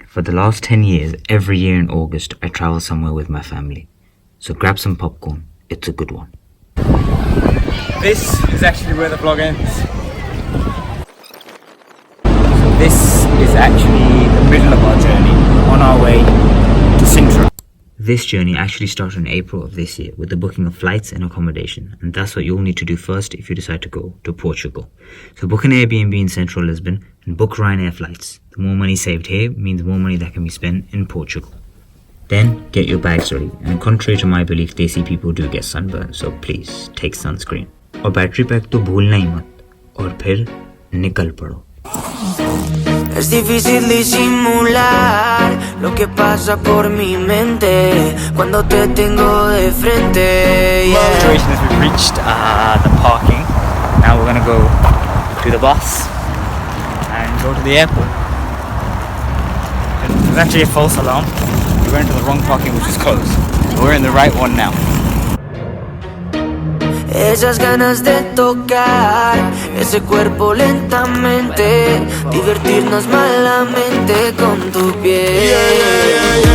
for the last 10 years, every year in August, I travel somewhere with my family. So grab some popcorn, it's a good one. This is actually where the vlog ends. So this is actually the middle of our journey, on our way to Sintra. This journey actually started in April of this year with the booking of flights and accommodation, and that's what you'll need to do first if you decide to go to Portugal. So book an Airbnb in central Lisbon and book Ryanair flights. The more money saved here means more money that can be spent in Portugal. Then get your bags ready, and contrary to my belief, Desi people do get sunburn, so please take sunscreen. और battery pack तो भूलना ही मत, और फिर निकल पड़ो. Es difícil disimular lo que pasa por mi mente cuando te tengo de frente. The situation is we've reached the parking. Now we're gonna go to the bus and go to the airport. There's actually a false alarm. We went to the wrong parking, which is closed. We're in the right one now. Esas ganas de tocar ese cuerpo lentamente, divertirnos malamente con tu piel.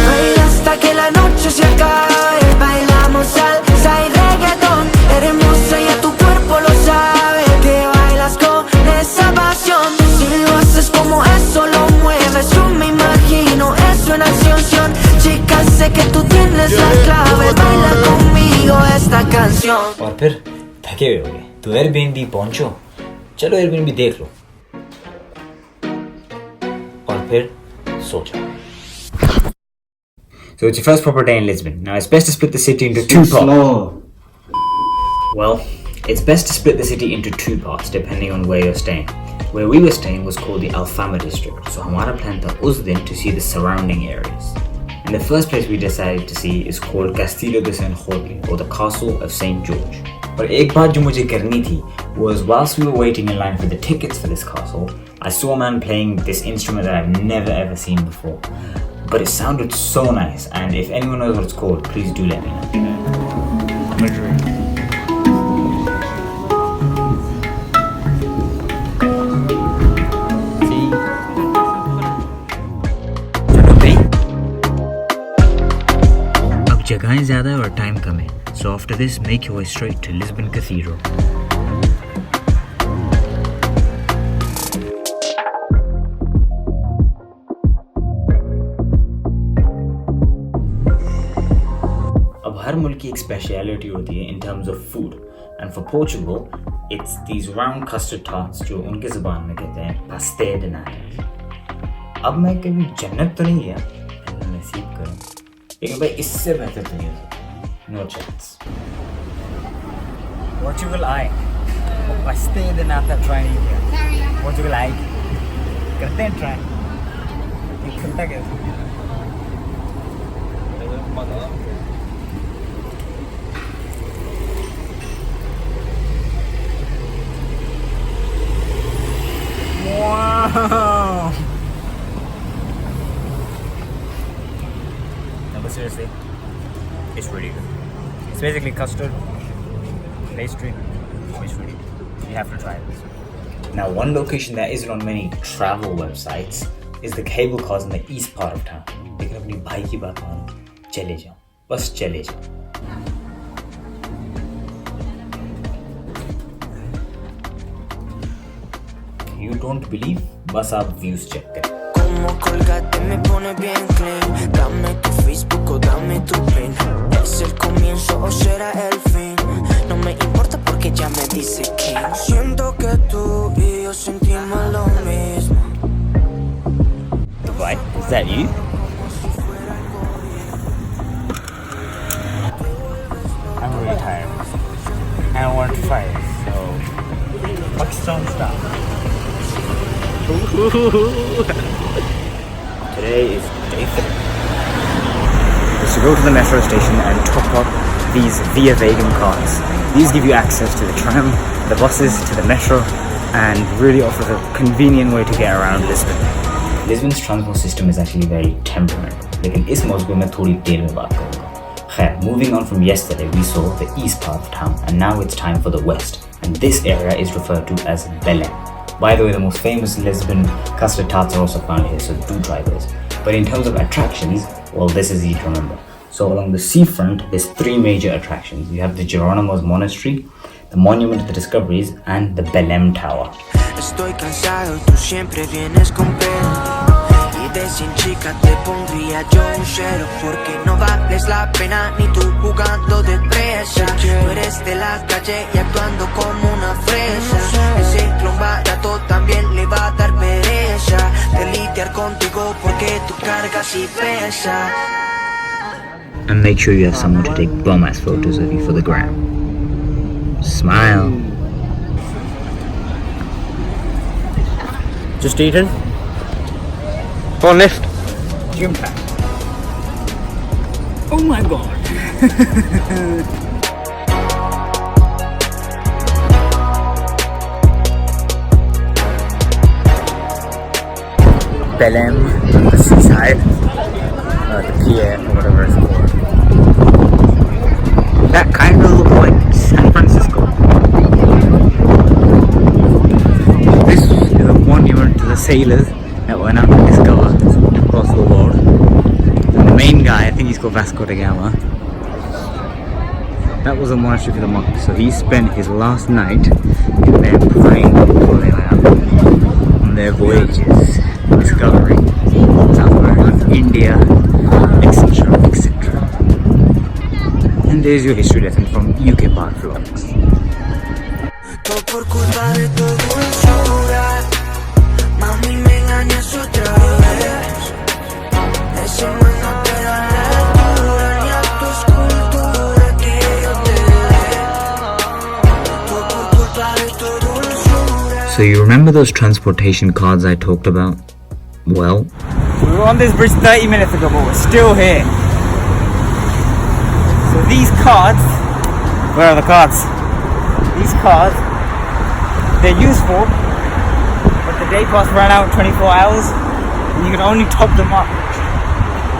Baila hasta que la noche se acabe, bailamos salsa y reggaetón. Eres hermosa y a tu cuerpo lo sabe, que bailas con esa pasión. Si lo haces como eso lo mueves, yo me imagino eso en acción. Chica, sé que tú tienes la clave, baila conmigo esta canción. और फिर थके हुए होगे तो Airbnb पहुंचो, चलो Airbnb देख लो और फिर सो जाओ. So it's your first proper day in Lisbon. Now it's best to split the city into two parts. Well, it's best to split the city into two parts depending on where you're staying. Where we were staying was called the Alfama district, so हमारा plan था उस दिन to see the surrounding areas. And the first place we decided to see is called Castillo de San Jorge, or the Castle of St. George. But एक बात जो मुझे करनी थी was whilst we were waiting in line for the tickets for this castle, I saw a man playing this instrument that I've never ever seen before. But it sounded so nice, and if anyone knows what it's called, please do let me know. जगहें ज़्यादा है और time कम है. So after this, make your way straight to Lisbon Cathedral. अब हर मुल्क की एक speciality होती है in terms of food, and for Portugal, it's these round custard tarts जो उनके ज़बान में कहते हैं pastel de nata. अब मैं कभी जन्नत तो नहीं गया, नसीब करूँ. लेकिन भाई इससे बेहतर तो नहीं हो सकता. No chance. Portugal ai. Pastel de nata try नहीं किया. Portugal ai. करते हैं try. ये खुलता कैसे? Wow. But seriously, it's really good. It's basically custard, pastry. It's really good. You have to try this. Now, one location that isn't on many travel websites is the cable cars in the east part of town. लेकिन अपनी भाई की बात मानो, चले जाओ, बस चले जाओ. You don't believe? बस आप views check करें. Como colgate me pone bien clean. Dame tu Facebook o dame tu pin. ¿Es el comienzo o será el fin? No me importa porque ya me dice que siento que tú y yo sentimos lo mismo. Why? Is that you? I'm really tired. I don't want to fight, so Pakistan style. Today is day 3. Is to go to the metro station and top up these Via Vegan cards. These give you access to the tram, the buses, to the metro, and really offers a convenient way to get around Lisbon. Lisbon's transport system is actually very temperamental. लेकिन इस मौजूद में थोड़ी देर में बात करूँगा. खैर, moving on from yesterday, we saw the east part of town, and now it's time for the west. And this area is referred to as Belém. By the way, the most famous Lisbon custard tarts are also found here, so do try those. But in terms of attractions, well, this is easy to remember. So along the seafront, there's 3 major attractions. You have the Geronimo's Monastery, the Monument of the Discoveries, and the Belém Tower. Estoy cansado, tú siempre vienes con pena. Y de 100 chicas te pondría yo un cero. Porque no vales la pena ni tú jugando de presa. Tú eres de la calle y actuando como una fresa. Ese clon barato también le va a dar pereza de lidiar contigo porque tú cargas y pesas. And make sure you have someone to take bum-ass photos of you for the gram. Smile. Just eaten. Go on, lift. Gym pack. Oh my god. Belém, the seaside, the pier or whatever it's called. That kind of looks like San Francisco. This is a monument to the sailors that went out to discover across the world. And the main guy, I think he's called Vasco da Gama. That was a monastery for the monks, so he spent his last night in their pine on their voyages, discovering South America, India, etc., etc. And there's your history lesson from UK Park Vlogs. Por culpa de tu dulzura, mami me engañas otra vez. Ese man no te da la altura ni a tu escultura que yo te dé. Por culpa de tu dulzura. So you remember those transportation cards I talked about? Well, We were on this bridge 30 minutes ago, but we're still here. So these cards, where are the cards? These cards, they're useful, but the day pass ran out in 24 hours, and you can only top them up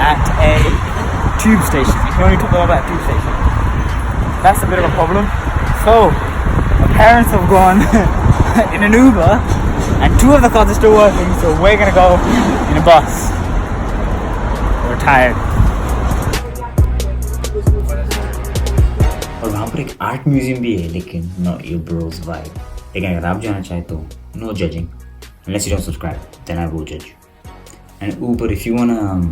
at a tube station. You can only top them up at a tube station. That's a bit of a problem. So, my parents have gone in an Uber, and 2 of the cards are still working, so we're gonna go in a bus. We're tired. और वहाँ पर एक art museum भी है, लेकिन not your bro's vibe. लेकिन अगर आप जाना चाहे तो no judging, unless you don't subscribe, then I will judge. And Uber, if you wanna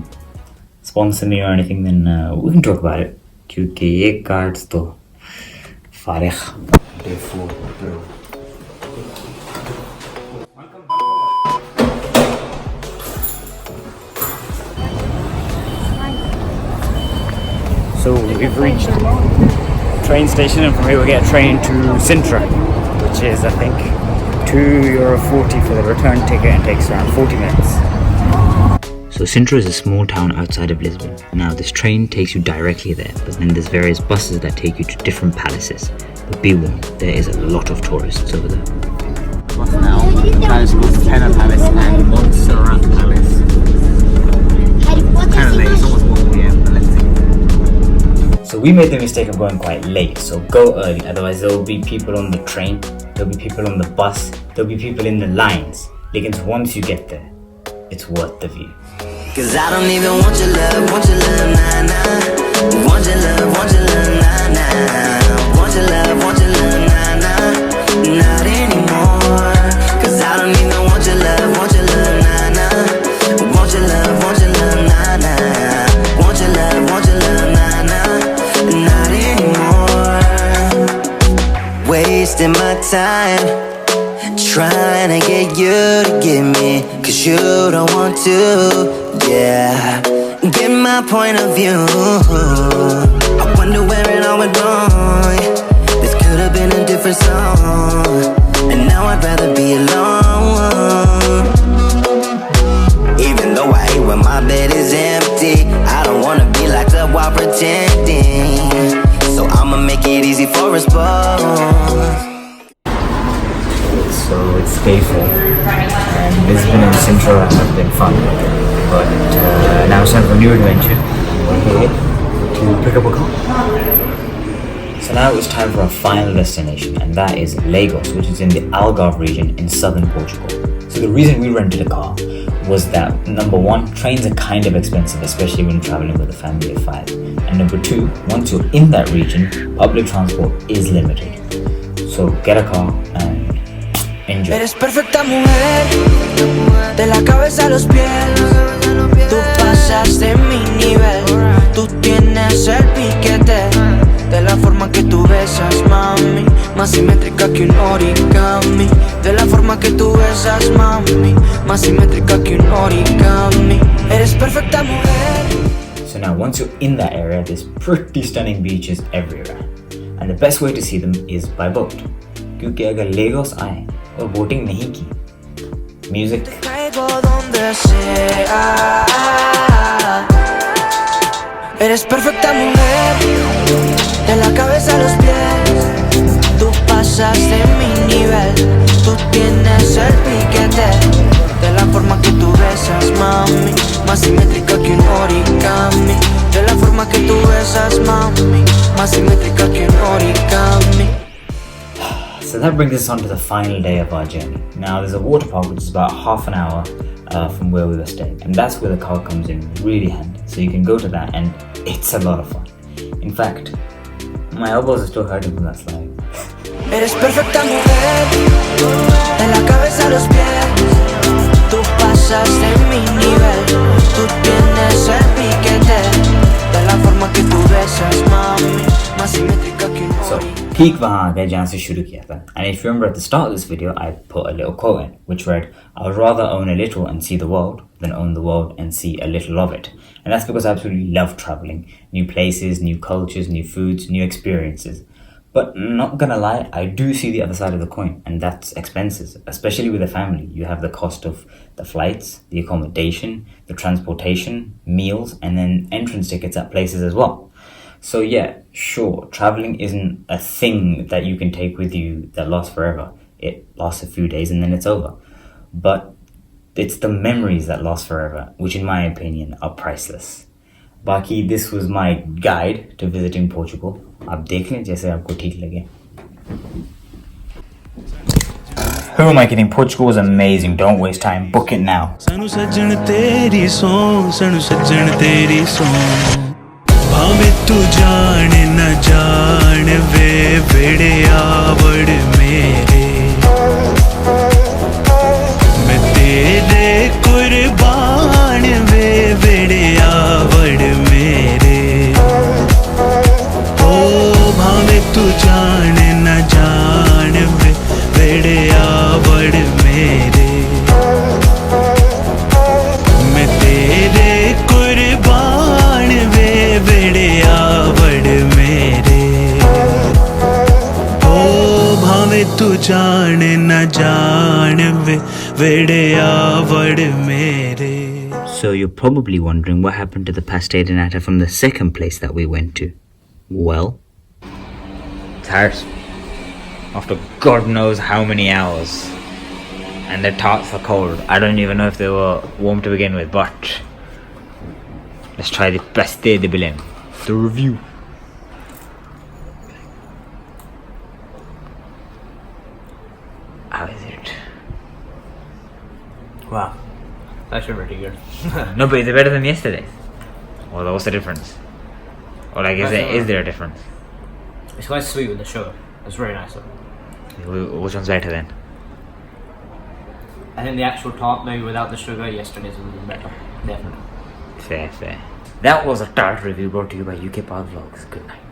sponsor me or anything, then we can talk about it. क्योंकि ये cards तो फारिग. Day 4, bro. So we've reached the train station, and from here we'll get a train to Sintra, which is I think €2.40 for the return ticket and takes around 40 minutes. So Sintra is a small town outside of Lisbon. Now this train takes you directly there, but then there's various buses that take you to different palaces. But be warned, there is a lot of tourists over there. Bus now, Palace goes to Pena Palace and Montserrat Palace. Kind of late, it's almost 1 PM, but let's see. So we made the mistake of going quite late, so go early, otherwise there will be people on the train, there will be people on the bus, there will be people in the lines. Because once you get there, it's worth the view. Cause I don't even want your love, nah nah. Want your love, nah nah. Want your love, nah nah. Not anymore. Cause I don't even want your love, nah nah. Want your love, nah nah. Want your love, nah nah. Not anymore. Wasting my time trying to get you to give me, cause you don't want to. Yeah, get my point of view. I wonder where it all went wrong. This could have been a different song, and now I'd rather be alone. Even though I hate when my bed is empty, I don't wanna be locked up while pretending. So I'ma make it easy for us both. So it's day 4, and Lisbon and Sintra have been fun, but now it's time for a new adventure. We're here to pick up a car. So now it's time for our final destination, and that is Lagos, which is in the Algarve region in southern Portugal. So the reason we rented a car was that number one, trains are kind of expensive, especially when traveling with a family of 5. And number two, once you're in that region, public transport is limited. So get a car and enjoy. Eres perfecta mujer, de la cabeza a los pies. Tú pasas de mi nivel, tú tienes el piquete. De la forma que tú besas, mami, más simétrica que un origami. De la forma que tú besas, mami, más simétrica que un origami. Eres perfecta mujer. So now once you're in that area, there's pretty stunning beaches everywhere. And the best way to see them is by boat. क्योंकि अगर Lagos आए और boating नहीं की, music, Caigo donde sea. Eres perfecta mujer, de la cabeza a los pies. Tú pasas de mi nivel, tú tienes el piquete. De la forma que tú besas, mami, más simétrica que un origami. De la forma que tú besas, mami, más simétrica que un origami. So that brings us on to the final day of our journey. Now there's a water park which is about half an hour from where we were staying, and that's where the car comes in really handy. So you can go to that and it's a lot of fun. In fact, my elbows are still hurting from that slide. Eres perfecta mujer, de la cabeza a los pies. Tú pasas de mi nivel, tú tienes el piquete. De la forma que tú besas, mami, más simétrica que un So, peak वहाँ आ गए जहाँ से शुरू किया था. And if you remember at the start of this video, I put a little quote in, which read, "I would rather own a little and see the world than own the world and see a little of it." And that's because I absolutely love traveling. New places, new cultures, new foods, new experiences. But not gonna lie, I do see the other side of the coin, and that's expenses, especially with a family. You have the cost of the flights, the accommodation, the transportation, meals, and then entrance tickets at places as well. So yeah, sure, traveling isn't a thing that you can take with you that lasts forever. It lasts a few days and then it's over. But it's the memories that last forever, which in my opinion are priceless. Baki, this was my guide to visiting Portugal. आप देख लें जैसे आपको ठीक लगे. Who am I kidding? Portugal was amazing. Don't waste time. Book it now. सानू सज्जन तेरी सों, सानू सज्जन तेरी सों. भावे तू जान न जान वे वेड़े आवड़ मेरे. मैं तेरे कुर्बान वे वेड़े आवड़ मेरे. भावे तू जान न जान वे वेड़े आवड़ मेरे. मैं तेरे कुर्बान वे वेड़े आवड़ मेरे. भावे तू जान न जान वे वेड़े आवड़ मेरे. So you're probably wondering what happened to the pastel de nata from the second place that we went to. Well, it's hard. After God knows how many hours. And the tarts are cold. I don't even know if they were warm to begin with, but let's try the pastel de Belém. The review. How is it? Wow, that's actually pretty good. No, but is it better than yesterday's? Well, what's the difference? Or like, is there a difference? It's quite sweet with the sugar. It's very nice though. Which one's better then? I think the actual tart, maybe without the sugar, yesterday's was a little better. Definitely. Fair. That was a tart review brought to you by UK Pod Vlogs. Good night.